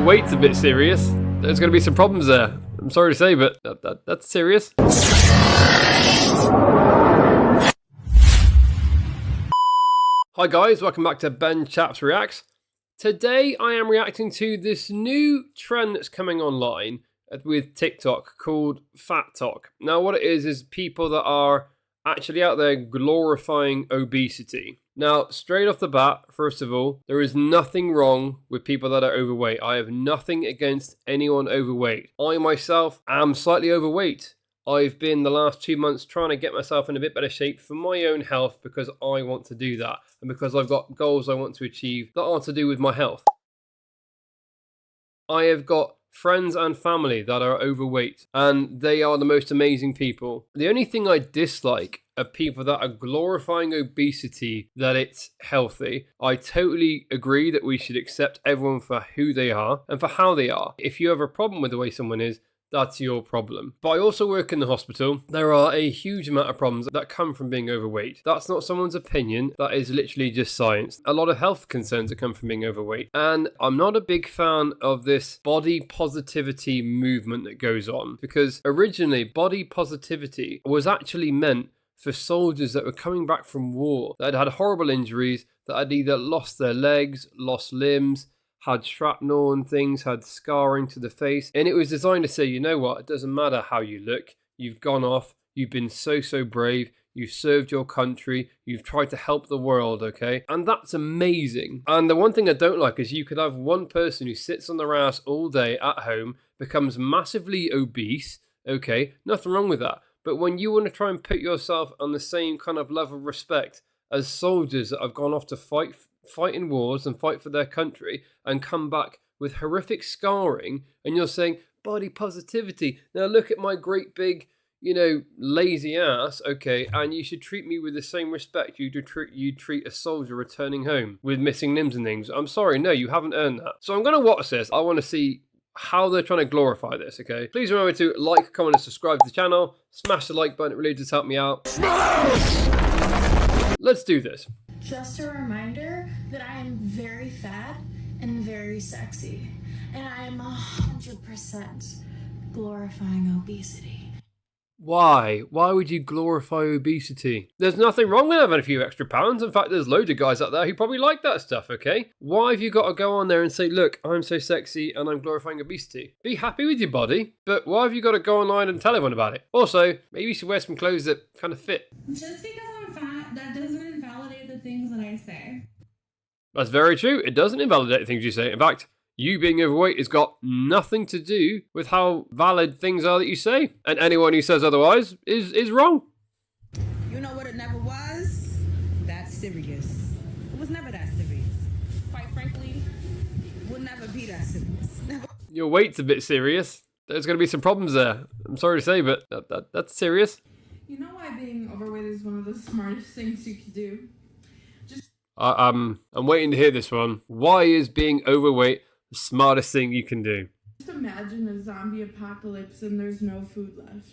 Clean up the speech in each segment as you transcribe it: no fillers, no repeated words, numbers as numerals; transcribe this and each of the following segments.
Your weight's a bit serious. There's going to be some problems there. I'm sorry to say, but that's serious. Hi guys, welcome back to Ben Chaps Reacts. Today I am reacting to this new trend that's coming online with TikTok called Fattok. Now what it is people that are actually out there glorifying obesity. Now, straight off the bat, first of all, there is nothing wrong with people that are overweight. I have nothing against anyone overweight. I myself am slightly overweight. I've been the last 2 months trying to get myself in a bit better shape for my own health because I want to do that. And because I've got goals I want to achieve that are to do with my health. I have got friends and family that are overweight and they are the most amazing people. The only thing I dislike are people that are glorifying obesity, that it's healthy. I totally agree that we should accept everyone for who they are and for how they are. If you have a problem with the way someone is, that's your problem. But I also work in the hospital. There are a huge amount of problems that come from being overweight. That's not someone's opinion. That is literally just science. A lot of health concerns that come from being overweight. And I'm not a big fan of this body positivity movement that goes on. Because originally, body positivity was actually meant for soldiers that were coming back from war, that had horrible injuries, that had either lost their legs, lost limbs, had shrapnel and things, had scarring to the face. And it was designed to say, you know what, it doesn't matter how you look, you've gone off, you've been so brave, you've served your country, you've tried to help the world, okay? And that's amazing. And the one thing I don't like is you could have one person who sits on their ass all day at home, becomes massively obese, okay? Nothing wrong with that. But when you want to try and put yourself on the same kind of level of respect as soldiers that have gone off to fight in wars and fight for their country and come back with horrific scarring, and you're saying body positivity, now look at my great big, you know, lazy ass, okay, and you should treat me with the same respect you treat a soldier returning home with missing limbs and things. I'm sorry, no, you haven't earned that. So I'm going to watch this. I want to see how they're trying to glorify this, okay? Please remember to like, comment, and subscribe to the channel. Smash the like button, it really does help me out. Let's do this. Just a reminder that I am very fat and very sexy, and I am 100% glorifying obesity. Why? Why would you glorify obesity? There's nothing wrong with having a few extra pounds. In fact, there's loads of guys out there who probably like that stuff, okay? Why have you got to go on there and say, look, I'm so sexy and I'm glorifying obesity? Be happy with your body, but why have you got to go online and tell everyone about it? Also, maybe you should wear some clothes that kind of fit. Just because I'm fat, that doesn't invalidate the things that I say. That's very true. It doesn't invalidate the things you say. In fact, you being overweight has got nothing to do with how valid things are that you say. And anyone who says otherwise is wrong. You know what it never was? That serious. It was never that serious. Quite frankly, would never be that serious. Never. Your weight's a bit serious. There's going to be some problems there. I'm sorry to say, but that's serious. You know why being overweight is one of the smartest things you can do? I'm waiting to hear this one. Why is being overweight the smartest thing you can do? Just imagine a zombie apocalypse and there's no food left.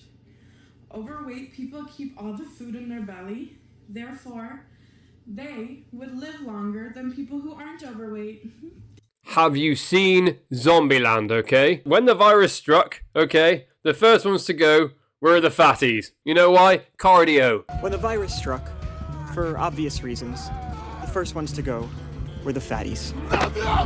Overweight people keep all the food in their belly. Therefore, they would live longer than people who aren't overweight. Have you seen Zombieland, okay? When the virus struck, okay, the first ones to go were the fatties. You know why? Cardio. When the virus struck, for obvious reasons, the first ones to go were the fatties.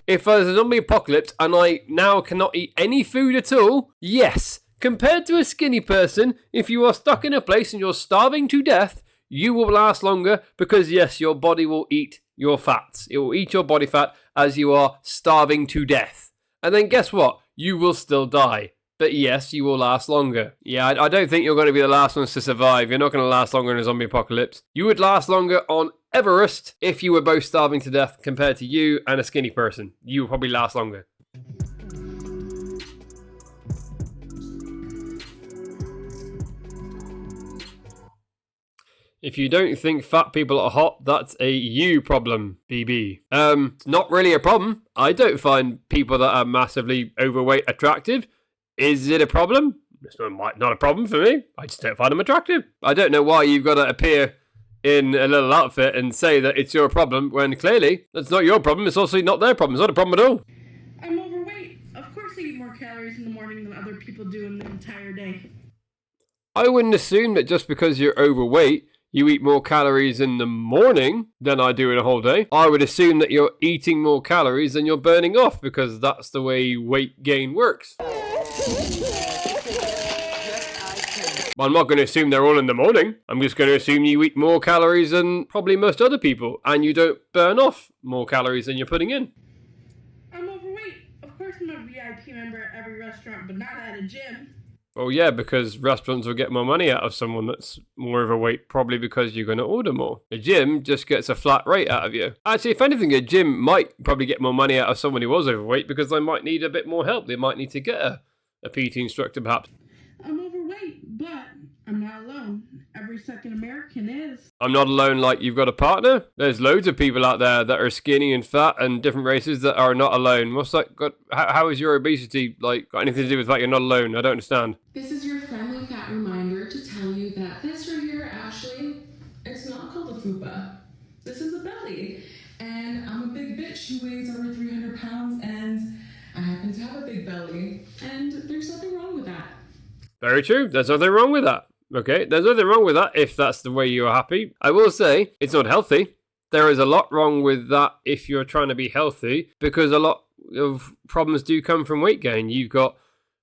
If there's a zombie apocalypse and I now cannot eat any food at all, yes, compared to a skinny person, if you are stuck in a place and you're starving to death, you will last longer because yes, your body will eat your fats. It will eat your body fat as you are starving to death. And then guess what? You will still die. But yes, you will last longer. Yeah, I don't think you're going to be the last ones to survive. You're not going to last longer in a zombie apocalypse. You would last longer on Everest if you were both starving to death compared to you and a skinny person. You would probably last longer. If you don't think fat people are hot, that's a you problem, BB. It's not really a problem. I don't find people that are massively overweight attractive. Is it a problem? It's not a problem for me. I just don't find them attractive. I don't know why you've got to appear in a little outfit and say that it's your problem when clearly that's not your problem. It's also not their problem. It's not a problem at all. I'm overweight. overweight, of course I eat more calories in the morning than other people do in the entire day. I wouldn't assume that just because you're overweight, you eat more calories in the morning than I do in a whole day. I would assume that you're eating more calories than you're burning off, because that's the way weight gain works. I'm not going to assume they're all in the morning. I'm just going to assume you eat more calories than probably most other people, and you don't burn off more calories than you're putting in. I'm overweight. Of course I'm a VIP member at every restaurant, but not at a gym. Well, yeah, because restaurants will get more money out of someone that's more overweight, probably because you're going to order more. A gym just gets a flat rate out of you. Actually, if anything, a gym might probably get more money out of someone who was overweight, because they might need a bit more help. They might need to get a PT instructor, perhaps. I'm overweight, but I'm not alone. Every second American is. I'm not alone, like you've got a partner. There's loads of people out there that are skinny and fat and different races that are not alone. What's that got? How is your obesity got anything to do with the fact you're not alone? I don't understand. This is your friendly fat reminder to tell you that this right here, actually, it's not called a fupa. This is a belly. And I'm a big bitch who weighs over 300 pounds, and I happen to have a big belly. And there's nothing wrong with that. Very true. There's nothing wrong with that. Okay, there's nothing wrong with that if that's the way you're happy. I will say, it's not healthy. There is a lot wrong with that if you're trying to be healthy, because a lot of problems do come from weight gain. You've got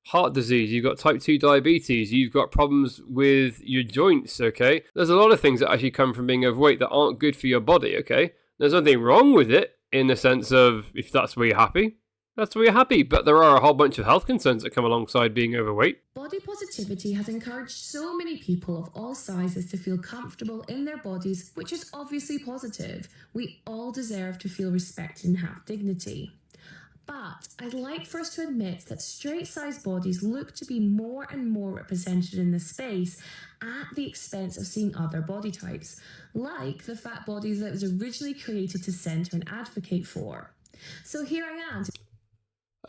heart disease, you've got type 2 diabetes, you've got problems with your joints, okay? There's a lot of things that actually come from being overweight that aren't good for your body, okay? There's nothing wrong with it in the sense of if that's where you're happy. That's where you're happy, but there are a whole bunch of health concerns that come alongside being overweight. Body positivity has encouraged so many people of all sizes to feel comfortable in their bodies, which is obviously positive. We all deserve to feel respect and have dignity. But I'd like for us to admit that straight-sized bodies look to be more and more represented in the space at the expense of seeing other body types, like the fat bodies that was originally created to center and advocate for. So here I am.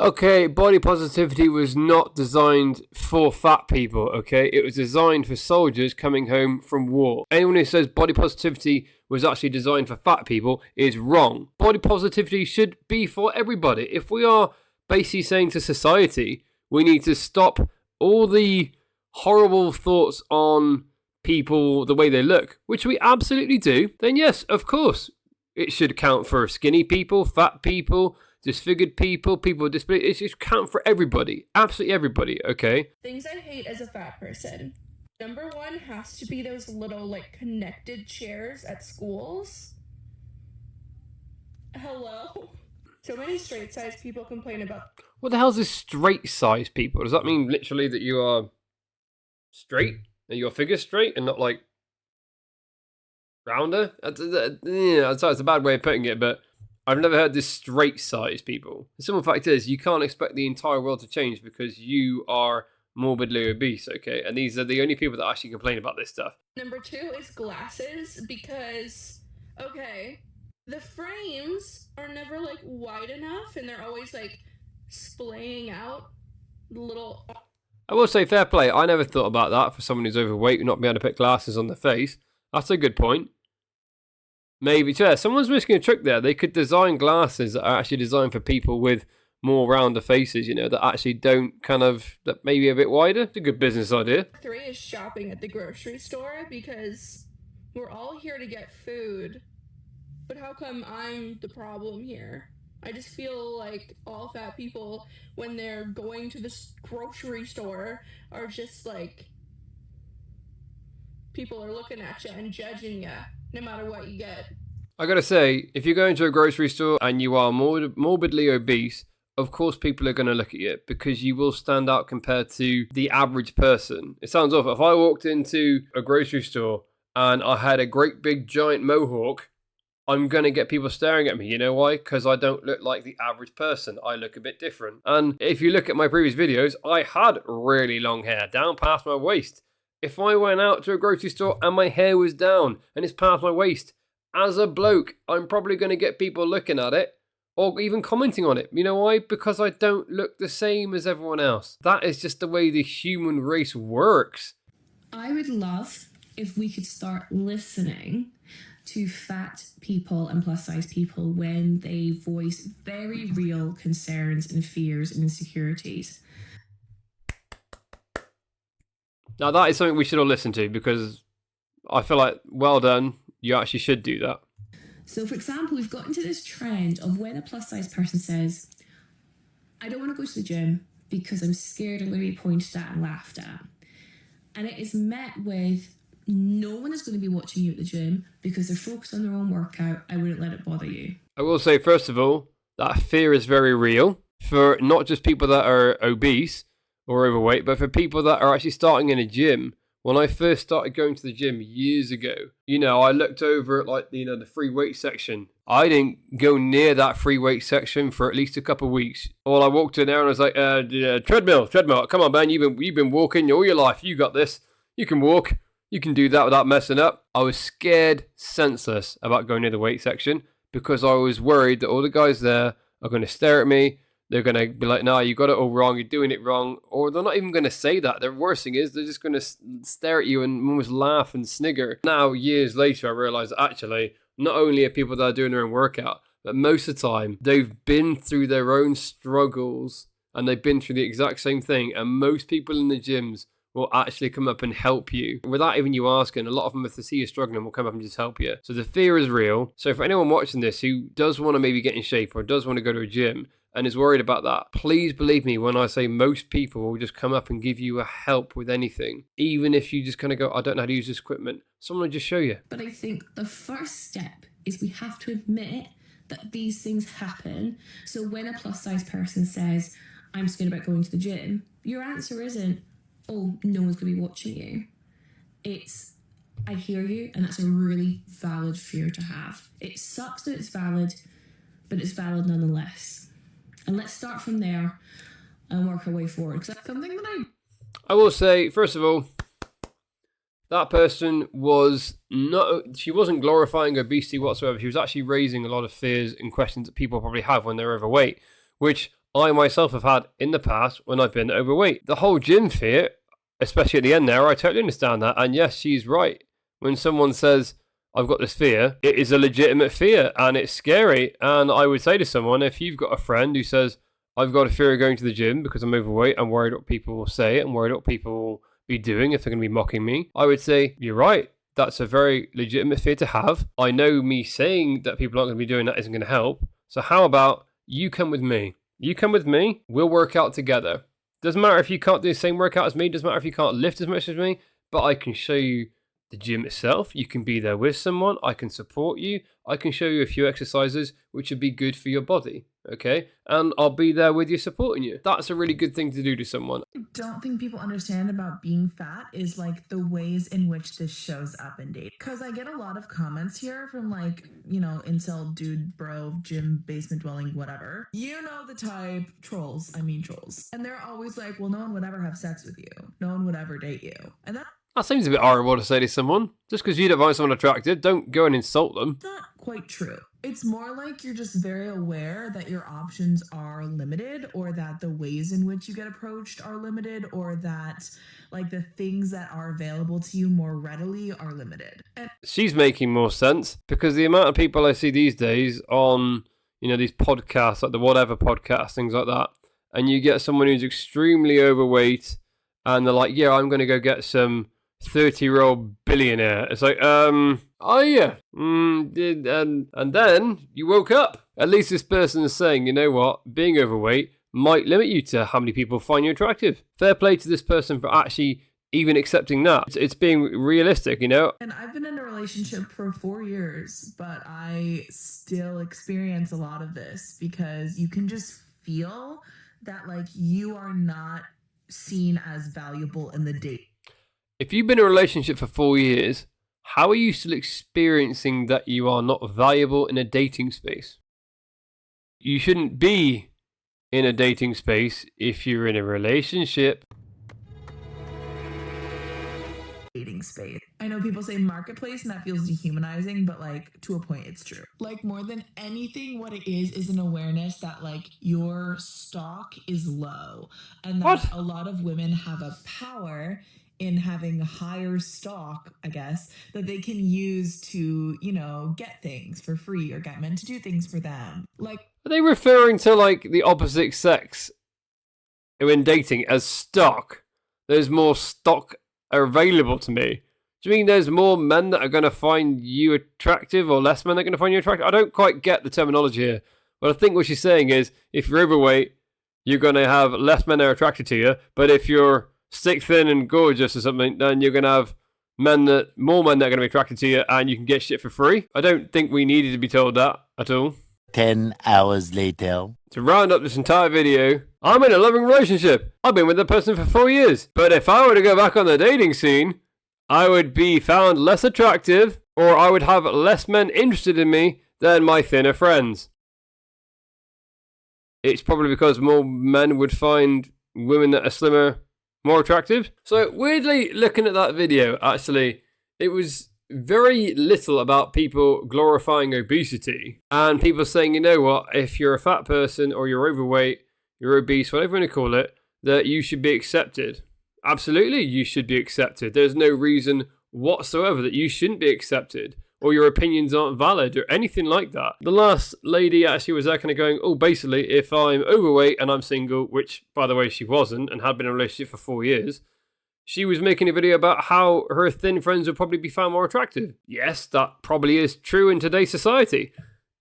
Okay, body positivity was not designed for fat people, okay? It was designed for soldiers coming home from war. Anyone who says body positivity was actually designed for fat people is wrong. Body positivity should be for everybody. If we are basically saying to society, we need to stop all the horrible thoughts on people, the way they look, which we absolutely do, then yes, of course, it should count for skinny people, fat people, disfigured people, people with disabilities. It should count for everybody. Absolutely everybody, okay? Things I hate as a fat person. Number one has to be those little, connected chairs at schools. Hello? So many straight-sized people complain about... What the hell is this straight-sized people? Does that mean literally that you are straight? That your figure's straight and not, rounder? It's a bad way of putting it, but I've never heard this straight-sized people. The simple fact is, you can't expect the entire world to change because you are morbidly obese, okay? And these are the only people that actually complain about this stuff. Number two is glasses, because, okay, the frames are never, wide enough, and they're always, splaying out little... I will say, fair play, I never thought about that for someone who's overweight, not being able to put glasses on their face. That's a good point. Maybe, yeah, someone's missing a trick there. They could design glasses that are actually designed for people with more rounder faces, that actually don't that maybe a bit wider. It's a good business idea. Three is shopping at the grocery store, because we're all here to get food. But how come I'm the problem here? I just feel like all fat people, when they're going to this grocery store, are just people are looking at you and judging you, no matter what you get. I gotta say, if you're going to a grocery store and you are morbidly obese, of course people are going to look at you because you will stand out compared to the average person. It sounds awful. If I walked into a grocery store and I had a great big giant mohawk, I'm going to get people staring at me. You know why? Because I don't look like the average person. I look a bit different. And if you look at my previous videos, I had really long hair down past my waist. If I went out to a grocery store and my hair was down and it's past my waist, as a bloke, I'm probably going to get people looking at it or even commenting on it. You know why? Because I don't look the same as everyone else. That is just the way the human race works. I would love if we could start listening to fat people and plus size people when they voice very real concerns and fears and insecurities. Now that is something we should all listen to, because I feel like, well done, you actually should do that. So for example, we've got into this trend of when a plus size person says, I don't want to go to the gym because I'm scared I'm going to be pointed at and laughed at. And it is met with, no one is going to be watching you at the gym because they're focused on their own workout. I wouldn't let it bother you. I will say, first of all, that fear is very real for not just people that are obese or overweight, but for people that are actually starting in a gym. When I first started going to the gym years ago, I looked over at the free weight section. I didn't go near that free weight section for at least a couple of weeks. Well, I walked in there and I was like, treadmill. Come on, man, you've been walking all your life. You got this. You can walk. You can do that without messing up. I was scared senseless about going near the weight section because I was worried that all the guys there are going to stare at me. They're going to be like, no, you got it all wrong. You're doing it wrong. Or they're not even going to say that. The worst thing is they're just going to stare at you and almost laugh and snigger. Now, years later, I realized that actually, not only are people that are doing their own workout, but most of the time, they've been through their own struggles and they've been through the exact same thing. And most people in the gyms will actually come up and help you without even you asking. A lot of them, if they see you struggling, will come up and just help you. So the fear is real. So for anyone watching this who does want to maybe get in shape or does want to go to a gym and is worried about that, please believe me when I say most people will just come up and give you a help with anything. Even if you just kind of go, I don't know how to use this equipment, someone will just show you. But I think the first step is we have to admit that these things happen. So when a plus size person says, I'm scared about going to the gym, your answer isn't, oh, no one's going to be watching you. It's, I hear you, and that's a really valid fear to have. It sucks that it's valid, but it's valid nonetheless. And let's start from there and work our way forward. Because that's something that I will say, first of all, that person she wasn't glorifying obesity whatsoever. She was actually raising a lot of fears and questions that people probably have when they're overweight, which I myself have had in the past when I've been overweight. The whole gym fear, especially at the end there, I totally understand that. And yes, she's right. When someone says, I've got this fear, it is a legitimate fear and it's scary. And I would say to someone, if you've got a friend who says, I've got a fear of going to the gym because I'm overweight, I'm worried what people will say, I'm worried what people will be doing if they're going to be mocking me, I would say, you're right. That's a very legitimate fear to have. I know me saying that people aren't going to be doing that isn't going to help. So how about you come with me? You come with me, we'll work out together. Doesn't matter if you can't do the same workout as me, doesn't matter if you can't lift as much as me, but I can show you the gym itself. You can be there with someone. I can support you. I can show you a few exercises which would be good for your body, okay? And I'll be there with you, supporting you. That's a really good thing to do to someone. I don't think people understand about being fat is like the ways in which this shows up in dating. Because I get a lot of comments here from incel dude, bro, gym, basement dwelling, whatever. You know the type, trolls. And they're always like, well, no one would ever have sex with you. No one would ever date you. And that seems a bit horrible to say to someone. Just because you don't find someone attractive, don't go and insult them. Not quite true. It's more like you're just very aware that your options are limited, or that the ways in which you get approached are limited, or that the things that are available to you more readily are limited. And she's making more sense because the amount of people I see these days on, these podcasts, like the whatever podcast, things like that, and you get someone who's extremely overweight and they're like, yeah, I'm going to go get some 30-year-old billionaire. It's like, oh yeah. And then you woke up. At least this person is saying, you know what, being overweight might limit you to how many people find you attractive. Fair play to this person for actually even accepting that. It's being realistic, And I've been in a relationship for 4 years, but I still experience a lot of this because you can just feel that you are not seen as valuable in the date. If you've been in a relationship for 4 years, how are you still experiencing that you are not valuable in a dating space? You shouldn't be in a dating space if you're in a relationship. Dating space. I know people say marketplace and that feels dehumanizing, but to a point it's true. More than anything, what it is an awareness that your stock is low and that a lot of women have a power in having higher stock, I guess, that they can use to, get things for free or get men to do things for them. Like, are they referring to like the opposite sex when dating as stock? There's more stock available to me. Do you mean there's more men that are going to find you attractive or less men that are going to find you attractive? I don't quite get the terminology here. But I think what she's saying is if you're overweight, you're going to have less men that are attracted to you. But if you're stick thin and gorgeous or something, then you're going to have more men that are going to be attracted to you and you can get shit for free. I don't think we needed to be told that at all. 10 hours later. To round up this entire video, I'm in a loving relationship. I've been with that person for 4 years. But if I were to go back on the dating scene, I would be found less attractive, or I would have less men interested in me than my thinner friends. It's probably because more men would find women that are slimmer more attractive. So weirdly, looking at that video, actually, it was very little about people glorifying obesity and people saying, you know what, if you're a fat person or you're overweight, you're obese, whatever you want to call it, that you should be accepted. Absolutely, you should be accepted. There's no reason whatsoever that you shouldn't be accepted or your opinions aren't valid or anything like that. The last lady actually was there kind of going, oh, basically, if I'm overweight and I'm single, which, by the way, she wasn't and had been in a relationship for 4 years, she was making a video about how her thin friends would probably be found more attractive. Yes, that probably is true in today's society.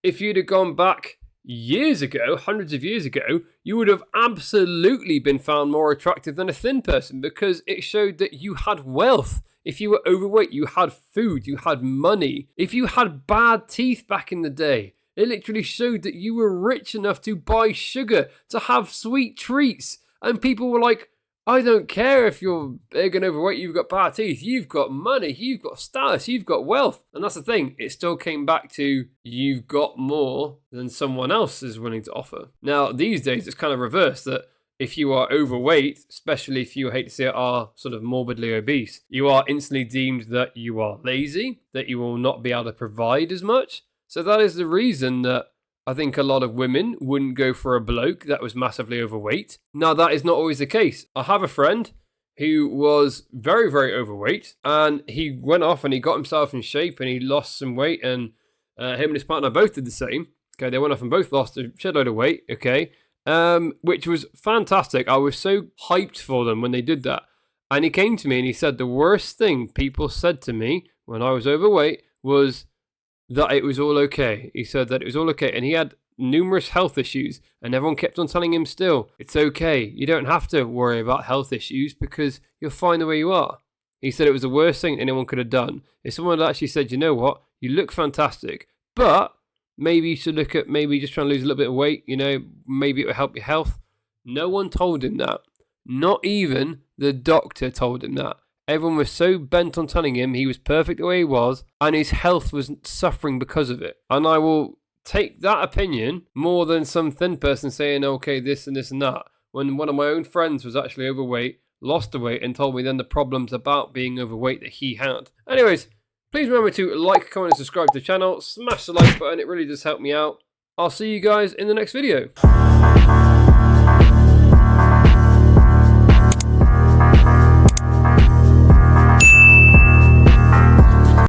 If you'd have gone back years ago, hundreds of years ago, you would have absolutely been found more attractive than a thin person because it showed that you had wealth. If you were overweight, you had food, you had money. If you had bad teeth back in the day, it literally showed that you were rich enough to buy sugar, to have sweet treats. And people were like, I don't care if you're big and overweight, you've got bad teeth, you've got money, you've got status, you've got wealth. And that's the thing, it still came back to you've got more than someone else is willing to offer. Now, these days, it's kind of reversed, that if you are overweight, especially if you, hate to say it, are sort of morbidly obese, you are instantly deemed that you are lazy, that you will not be able to provide as much. So that is the reason that I think a lot of women wouldn't go for a bloke that was massively overweight. Now, that is not always the case. I have a friend who was very, very overweight, and he went off and he got himself in shape and he lost some weight, and him and his partner both did the same. Okay, they went off and both lost a shed load of weight, okay, which was fantastic. I was so hyped for them when they did that. And he came to me and he said the worst thing people said to me when I was overweight was that it was all okay. He said that it was all okay. And he had numerous health issues. And everyone kept on telling him still, it's okay. You don't have to worry about health issues because you're fine the way you are. He said it was the worst thing anyone could have done. If someone had actually said, you know what, you look fantastic, but maybe you should look at maybe just trying to lose a little bit of weight, maybe it will help your health. No one told him that. Not even the doctor told him that. Everyone was so bent on telling him he was perfect the way he was, and his health was suffering because of it. And I will take that opinion more than some thin person saying, okay, this and this and that. When one of my own friends was actually overweight, lost the weight, and told me then the problems about being overweight that he had. Anyways, please remember to like, comment, and subscribe to the channel. Smash the like button, it really does help me out. I'll see you guys in the next video.